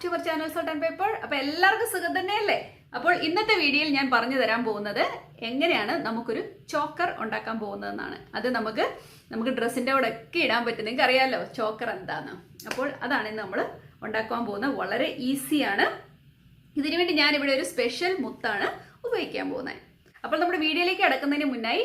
To our channel salt and pepper. അപ്പോൾ എല്ലാവർക്കും സുഖം തന്നെയല്ലേ? അപ്പോൾ ഇന്നത്തെ വീഡിയോയിൽ ഞാൻ പറഞ്ഞു തരാൻ പോകുന്നത് എങ്ങനെയാണ് നമുക്കൊരു ചോക്കർ ഉണ്ടാക്കാൻ പോകുന്നതെന്നാണ്. അത് നമുക്ക് ഡ്രസ്സിൻ്റെ കൂടെ ഒക്കെ ഇടാൻ പറ്റും. നിങ്ങൾക്ക് അറിയാമല്ലോ ചോക്കർ എന്താണെന്ന്. അപ്പോൾ അതാണ് ഇന്ന് നമ്മൾ ഉണ്ടാക്കാൻ പോകുന്നത്. വളരെ ഈസിയാണ്. ഇതിനു വേണ്ടി ഞാനിവിടെ ഒരു സ്പെഷ്യൽ മുത്താണ് ഉപയോഗിക്കാൻ പോകുന്നത്. അപ്പോൾ നമ്മുടെ വീഡിയോയിലേക്ക് കടക്കുന്നതിന് മുന്നായി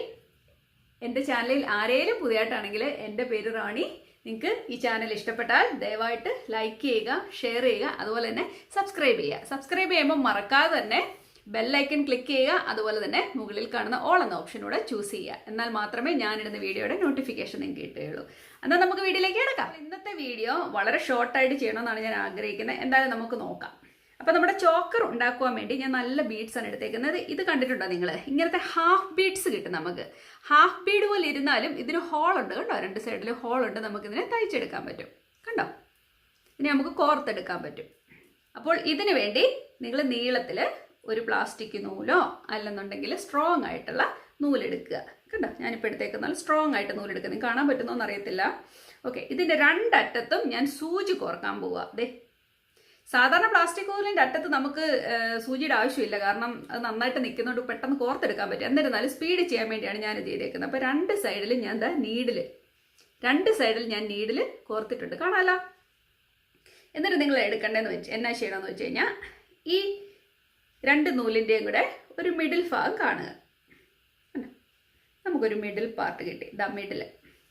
എൻ്റെ ചാനലിൽ ആരെങ്കിലും പുതിയതായിട്ടാണെങ്കിൽ എൻ്റെ പേര് റാണി. നിങ്ങൾക്ക് ഈ ചാനൽ ഇഷ്ടപ്പെട്ടാൽ ദയവായിട്ട് ലൈക്ക് ചെയ്യുക, ഷെയർ ചെയ്യുക, അതുപോലെ തന്നെ സബ്സ്ക്രൈബ് ചെയ്യുക. സബ്സ്ക്രൈബ് ചെയ്യുമ്പോൾ മറക്കാതെ തന്നെ ബെല്ലൈക്കൺ ക്ലിക്ക് ചെയ്യുക. അതുപോലെ തന്നെ മുകളിൽ കാണുന്ന ഓൾ എന്ന ഓപ്ഷനൂടെ ചൂസ് ചെയ്യുക. എന്നാൽ മാത്രമേ ഞാനിടുന്ന വീഡിയോയുടെ നോട്ടിഫിക്കേഷൻ നിങ്ങൾക്ക് കിട്ടുകയുള്ളൂ. എന്നാൽ നമുക്ക് വീഡിയോയിലേക്ക് കിടക്കാം. ഇന്നത്തെ വീഡിയോ വളരെ ഷോർട്ടായിട്ട് ചെയ്യണമെന്നാണ് ഞാൻ ആഗ്രഹിക്കുന്നത്. എന്തായാലും നമുക്ക് നോക്കാം. അപ്പോൾ നമ്മുടെ ചോക്കർ ഉണ്ടാക്കുവാൻ വേണ്ടി ഞാൻ നല്ല ബീഡ്സ് ആണ് എടുത്തേക്കുന്നത്. ഇത് കണ്ടിട്ടുണ്ടോ നിങ്ങൾ? ഇങ്ങനത്തെ ഹാഫ് ബീഡ്സ് കിട്ടും നമുക്ക്. ഹാഫ് ബീഡ് പോലെ ഇരുന്നാലും ഇതിന് ഹോളുണ്ട് കണ്ടോ, രണ്ട് സൈഡിൽ ഹോളുണ്ട്. നമുക്കിതിനെ തയ്ച്ചെടുക്കാൻ പറ്റും കണ്ടോ. ഇനി നമുക്ക് കോർത്തെടുക്കാൻ പറ്റും. അപ്പോൾ ഇതിനു വേണ്ടി നിങ്ങൾ നീളത്തിൽ ഒരു പ്ലാസ്റ്റിക് നൂലോ അല്ലെന്നുണ്ടെങ്കിൽ സ്ട്രോങ് ആയിട്ടുള്ള നൂലെടുക്കുക കണ്ടോ. ഞാനിപ്പോൾ എടുത്തേക്കുന്ന സ്ട്രോങ് ആയിട്ട് നൂലെടുക്കുക. നിങ്ങൾക്ക് കാണാൻ പറ്റുന്നോന്ന് അറിയത്തില്ല. ഓക്കെ, ഇതിൻ്റെ രണ്ടറ്റത്തും ഞാൻ സൂചി കോർക്കാൻ പോവുക. ദേ, സാധാരണ പ്ലാസ്റ്റിക് നൂലിൻ്റെ അറ്റത്ത് നമുക്ക് സൂചിയുടെ ആവശ്യമില്ല, കാരണം അത് നന്നായിട്ട് നിൽക്കുന്നതുകൊണ്ട് പെട്ടെന്ന് കോർത്തെടുക്കാൻ പറ്റും. എന്നിരുന്നാലും സ്പീഡ് ചെയ്യാൻ വേണ്ടിയാണ് ഞാൻ ചെയ്തേക്കുന്നത്. അപ്പോൾ രണ്ട് സൈഡിൽ ഞാൻ നീഡിൽ കോർത്തിട്ടുണ്ട്, കാണാമല്ലോ. എന്നിട്ട് നിങ്ങൾ എടുക്കേണ്ടതെന്ന് എന്നാ ചെയ്യണമെന്ന് വെച്ച് കഴിഞ്ഞാൽ ഈ രണ്ട് നൂലിൻ്റെയും കൂടെ ഒരു മിഡിൽ ഭാഗം കാണുക. നമുക്കൊരു മിഡിൽ പാർട്ട് കിട്ടി, മിഡിൽ.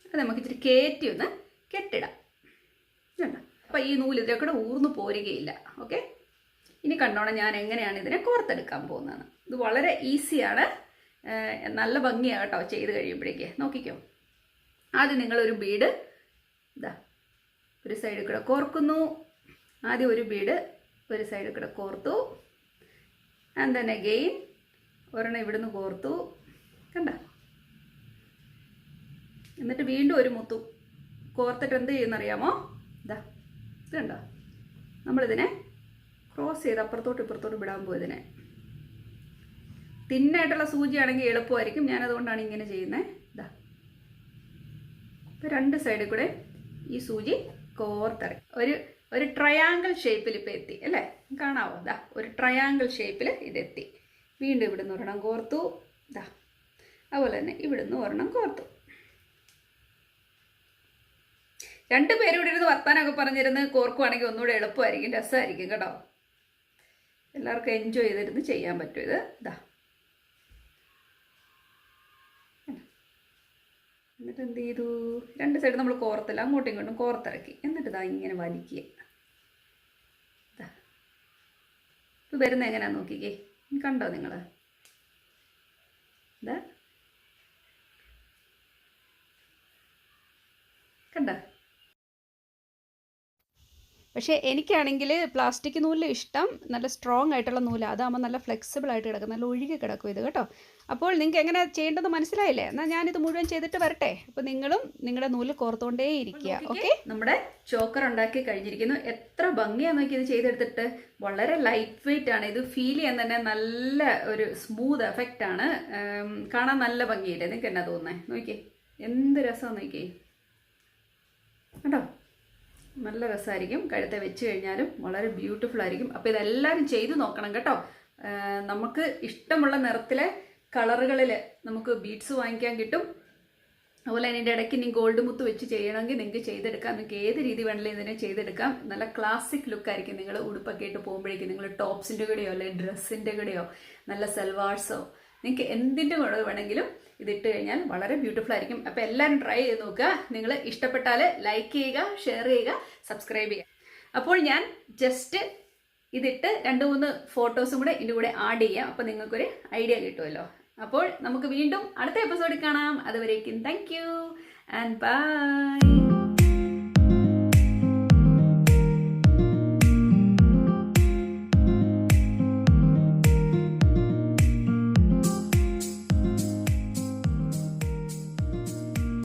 അത് നമുക്ക് ഇച്ചിരി കയറ്റി ഒന്ന് കെട്ടിടാം കണ്ടോ. അപ്പോൾ ഈ നൂല് ഇതിലെ കൂടെ ഊർന്നു പോരുകയില്ല. ഓക്കെ, ഇനി കണ്ടോണം ഞാൻ എങ്ങനെയാണ് ഇതിനെ കോർത്തെടുക്കാൻ പോകുന്നത്. ഇത് വളരെ ഈസിയാണ്, നല്ല ഭംഗിയാണ് കേട്ടോ ചെയ്ത് കഴിയുമ്പോഴേക്ക്. നോക്കിക്കോ. ആദ്യം നിങ്ങളൊരു ബീഡ് ഒരു സൈഡിൽ കൂടെ കോർക്കുന്നു. ആദ്യം ഒരു ബീഡ് ഒരു സൈഡിൽ കൂടെ കോർത്തു. ആൻഡ് ദെൻ അഗെയിൻ ഒരെണ്ണം ഇവിടുന്ന് കോർത്തു കണ്ട. എന്നിട്ട് വീണ്ടും ഒരു മുത്തു കോർത്തിട്ട് എന്ത് ചെയ്യുന്നറിയാമോ? ഇത് കണ്ടോ, നമ്മളിതിനെ ക്രോസ് ചെയ്ത് അപ്പുറത്തോട്ട് ഇപ്പുറത്തോട്ട് വിടാൻ പോകും. ഇതിനെ തിന്നായിട്ടുള്ള സൂചിയാണെങ്കിൽ എളുപ്പമായിരിക്കും. ഞാനതുകൊണ്ടാണ് ഇങ്ങനെ ചെയ്യുന്നത്. ഇപ്പോൾ രണ്ട് സൈഡിൽ കൂടെ ഈ സൂചി കോർത്തിറക്കി ഒരു ട്രയാങ്കിൾ ഷേപ്പിൽ ഇപ്പോൾ എത്തി അല്ലേ, കാണാവോ? ഒരു ട്രയാങ്കിൾ ഷേപ്പിൽ ഇതെത്തി. വീണ്ടും ഇവിടുന്ന് ഒരെണ്ണം കോർത്തു. അതുപോലെ തന്നെ ഇവിടുന്ന് ഒരെണ്ണം കോർത്തു. രണ്ടുപേരും ഇവിടെ ഇരുന്ന് വർത്താനമൊക്കെ പറഞ്ഞിരുന്ന് കോർക്കുവാണെങ്കിൽ ഒന്നുകൂടെ എളുപ്പമായിരിക്കും, രസമായിരിക്കും കേട്ടോ. എല്ലാവർക്കും എൻജോയ് ചെയ്തിരുന്ന് ചെയ്യാൻ പറ്റും ഇത്. എന്നിട്ട് എന്ത് ചെയ്തു? രണ്ട് സൈഡ് നമ്മൾ കോർത്തില്ല, അങ്ങോട്ടും ഇങ്ങോട്ടും കോർത്തിറക്കി. എന്നിട്ട് ഇങ്ങനെ വലിക്കുക. ഇത് വരുന്ന എങ്ങനെയാണെന്ന് നോക്കിക്കേ. കണ്ടോ നിങ്ങൾ? കണ്ടോ? പക്ഷേ എനിക്കാണെങ്കിൽ പ്ലാസ്റ്റിക് നൂലിൽ ഇഷ്ടം നല്ല സ്ട്രോങ് ആയിട്ടുള്ള നൂലാണ്. അതാകുമ്പോൾ നല്ല ഫ്ലെക്സിബിൾ ആയിട്ട് കിടക്കും, നല്ല ഒഴുകി കിടക്കും ഇത് കേട്ടോ. അപ്പോൾ നിങ്ങൾക്ക് എങ്ങനെ ചെയ്യേണ്ടത് മനസ്സിലായില്ലേ? എന്നാൽ ഞാനിത് മുഴുവൻ ചെയ്തിട്ട് വരട്ടെ. അപ്പോൾ നിങ്ങളും നിങ്ങളുടെ നൂല് കോർത്തുകൊണ്ടേ ഇരിക്കുക. ഓക്കെ, നമ്മുടെ ചോക്കർ ഉണ്ടാക്കി കഴിഞ്ഞിരിക്കുന്നു. എത്ര ഭംഗിയാന്ന് നോക്കി ഇത് ചെയ്തെടുത്തിട്ട്. വളരെ ലൈറ്റ് വെയിറ്റ് ആണ്. ഇത് ഫീൽ ചെയ്യാൻ തന്നെ നല്ല ഒരു സ്മൂത്ത് എഫക്റ്റ് ആണ്. കാണാൻ നല്ല ഭംഗിയില്ലേ? നിങ്ങൾക്ക് എന്നാ തോന്നുന്നത്? നോക്കിയേ, എന്ത് രസമാണെന്ന് നോക്കിയേ കേട്ടോ. നല്ല രസമായിരിക്കും. കഴുത്തെ വെച്ച് കഴിഞ്ഞാലും വളരെ ബ്യൂട്ടിഫുൾ ആയിരിക്കും. അപ്പോൾ ഇതെല്ലാവരും ചെയ്ത് നോക്കണം കേട്ടോ. നമുക്ക് ഇഷ്ടമുള്ള നിറത്തിലെ കളറുകളിൽ നമുക്ക് ബീഡ്സ് വാങ്ങിക്കാൻ കിട്ടും. അതുപോലെ അതിൻ്റെ ഇടയ്ക്ക് ഇനി ഗോൾഡ് മുത്ത് വെച്ച് ചെയ്യണമെങ്കിൽ നിങ്ങൾക്ക് ചെയ്തെടുക്കാം. നിങ്ങൾക്ക് ഏത് രീതി വേണമെങ്കിലും ഇതിനെ ചെയ്തെടുക്കാം. നല്ല ക്ലാസിക് ലുക്കായിരിക്കും. നിങ്ങൾ ഉടുപ്പൊക്കെ ഇട്ട് പോകുമ്പോഴേക്കും നിങ്ങൾ ടോപ്സിൻ്റെ കൂടെയോ അല്ലെങ്കിൽ ഡ്രസ്സിൻ്റെ കൂടെയോ നല്ല സൽവാർസോ നിങ്ങൾക്ക് എന്തിൻ്റെ കൂടെ വേണമെങ്കിലും ഇതിട്ട് കഴിഞ്ഞാൽ വളരെ ബ്യൂട്ടിഫുൾ ആയിരിക്കും. അപ്പോൾ എല്ലാവരും ട്രൈ ചെയ്ത് നോക്കുക. നിങ്ങൾ ഇഷ്ടപ്പെട്ടാൽ ലൈക്ക് ചെയ്യുക, ഷെയർ ചെയ്യുക, സബ്സ്ക്രൈബ് ചെയ്യുക. അപ്പോൾ ഞാൻ ജസ്റ്റ് ഇതിട്ട് 2-3 ഫോട്ടോസും കൂടെ ഇതിൻ്റെ കൂടെ ആഡ് ചെയ്യാം. അപ്പോൾ നിങ്ങൾക്കൊരു ഐഡിയ കിട്ടുമല്ലോ. അപ്പോൾ നമുക്ക് വീണ്ടും അടുത്ത എപ്പിസോഡിൽ കാണാം. അതുവരേക്കും താങ്ക് യു ആൻഡ് ബൈ.